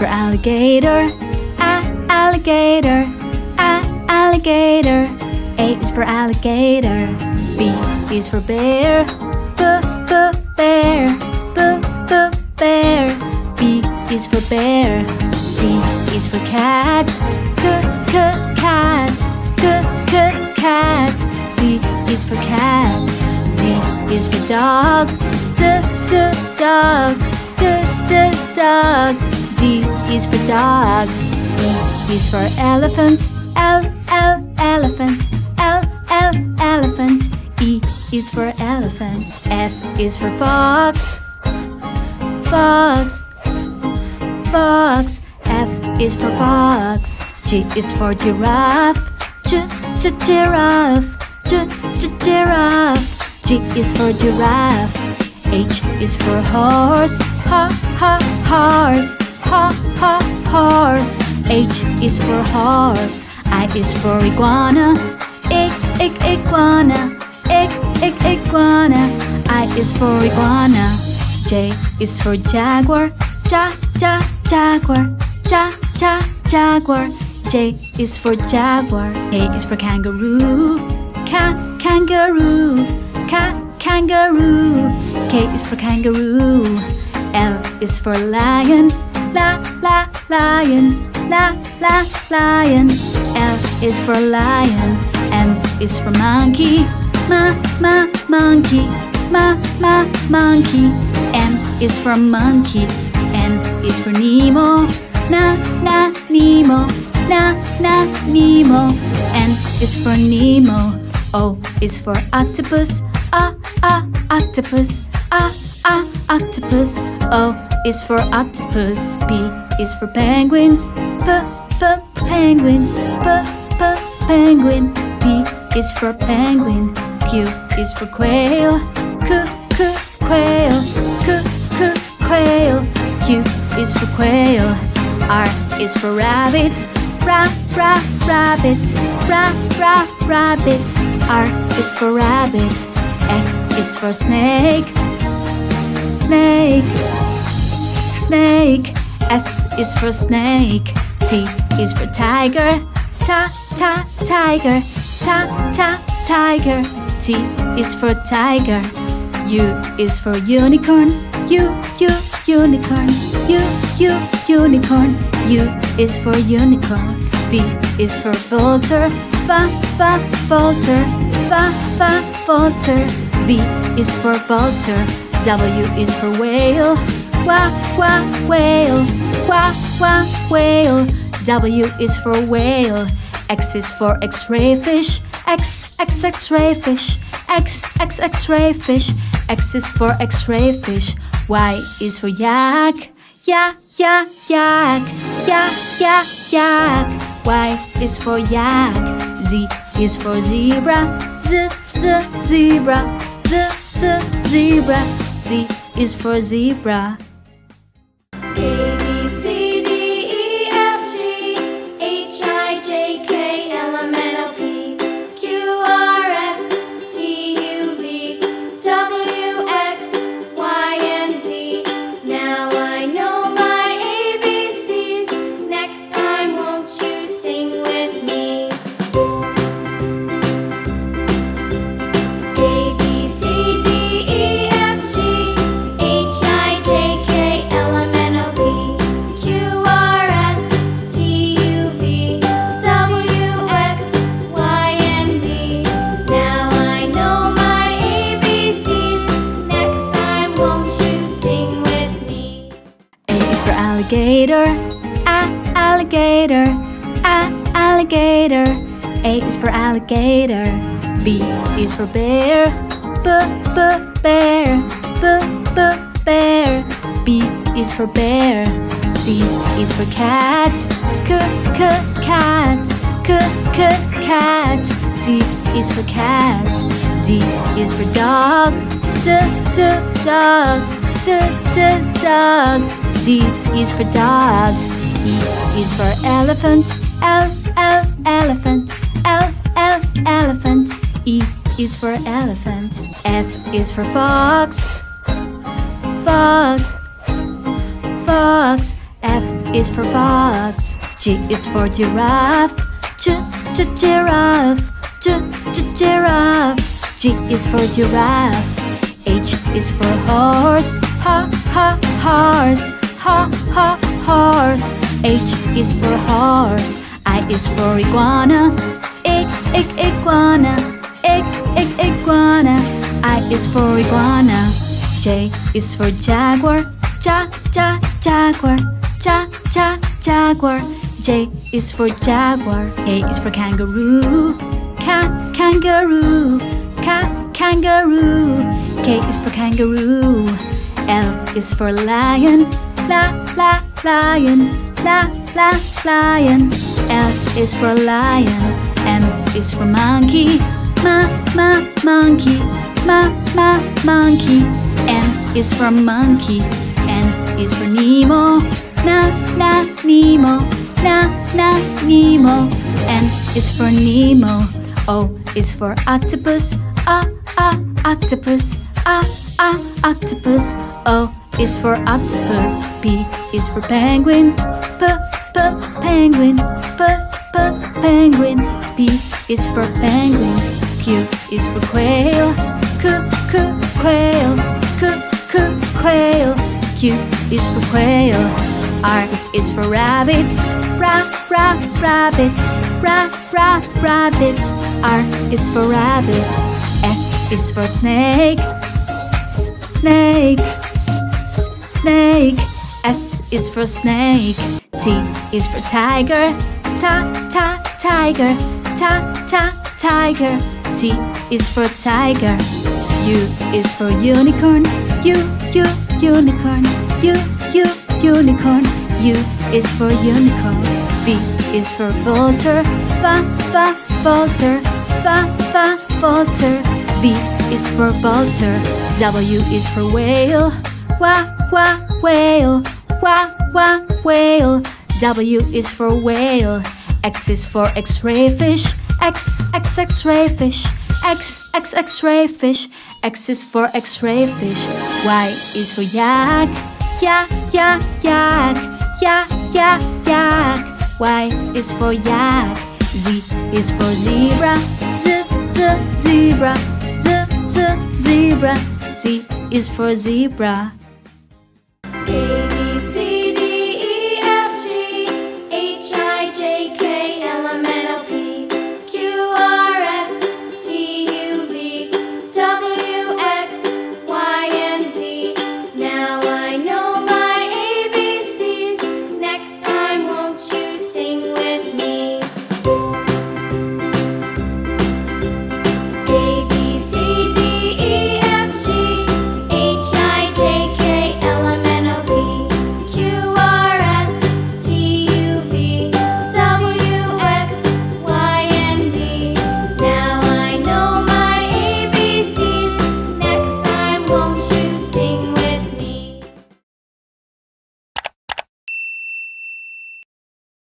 for alligator, alligator, alligator. A is for alligator. B is for bear, bear, bear. B is for bear. C is for cat, cat, cat. C is for cat. D is for dog, dog, dog. D is for dog. E is for elephant, elephant, elephant. E is for elephant. F is for fox, fox, fox. F is for fox. G is for giraffe, giraffe, giraffe. G is for giraffe. H is for horse, horse, horse. H is for horse. I is for iguana, iguana, iguana. I is for iguana. J is for jaguar, jaguar, jaguar. J is for jaguar. K is for kangaroo, kangaroo, kangaroo. K is for kangaroo. L is for lion, lion, lion. L is for lion. M is for monkey, monkey, monkey. M is for monkey. N is for Nemo, Nemo, Nemo. N is for Nemo. O is for octopus, octopus, octopus. O is for octopus. P is for penguin, penguin, penguin. P is for penguin. Q is for quail, quail, quail. Q is for quail. R is for rabbit, rabbit, rabbit. R is for rabbit. S is for snake, snake, snake. S is for snake. T is for tiger, tiger, tiger. T is for tiger. U is for unicorn, unicorn, unicorn. U is for unicorn. V is for vulture, vulture, vulture. V is for vulture. W is for whale, whale, whale. W is for whale. X is for X-ray fish, X-ray fish, X-ray fish. X is for X-ray fish. Y is for yak, yak, yak, Y is for yak. Z is for zebra, zebra, zebra. Z is for zebra. A, B, C, D, E, F, G, H, I, J, K, L, M, N, O, P, Q, R, S, T, U, V, W, X, Y, and Z. Now I know my ABCs. Next time, won't you sing with me? A, B, C, D, E, F, G, H, I, J, K, L, M, N, O, P, Q, R, S, T, U, V, W, X, Y, and Z. Now I know my ABCs. Next time, won't you sing with me? A is for alligator, alligator, alligator. A is for alligator. B is for bear, bear, bear. B is for bear. C is for cat, cat, cat. C is for cat. D is for dog, dog, dog. D is for dog. E is for elephant, elephant, elephant. E is for elephant. F is for fox, fox, fox. F is for fox. G is for giraffe. Giraffe. Giraffe. G is for giraffe. H is for horse. Horse. Horse. H is for horse. I is for iguana. Iguana. Iguana. I is for iguana. J is for jaguar. Jaguar. Jaguar. J is for jaguar. K is for kangaroo. Kangaroo. Kangaroo. K is for kangaroo. L is for lion. Lion. Lion. L is for lion. M is for monkey. Monkey. Monkey. N is for monkey. N is for Nemo. Nemo. Nemo. N is for Nemo. O is for octopus. Octopus. Octopus. O is for octopus. P is for penguin. Penguin. Penguin. P is for penguin. Q is for quail. Quail. Quail. Q is for quail. R is for rabbits. Rabbits. Rabbits. R is for rabbit. S is for snake. Snake. Snake. S is for snake. T is for tiger. Tiger. Tiger. T is for tiger. U is for unicorn. Unicorn. Unicorn. U is for unicorn. V is for vulture. Vulture. Vulture. V is for vulture. W is for whale. Whale. Whale. W is for whale. X is for X-ray fish. X-ray fish. X-ray fish. X is for X-ray fish. Y is for yak. Yak. Y is for yak. Z is for zebra. Zebra. Zebra. Z is for zebra. A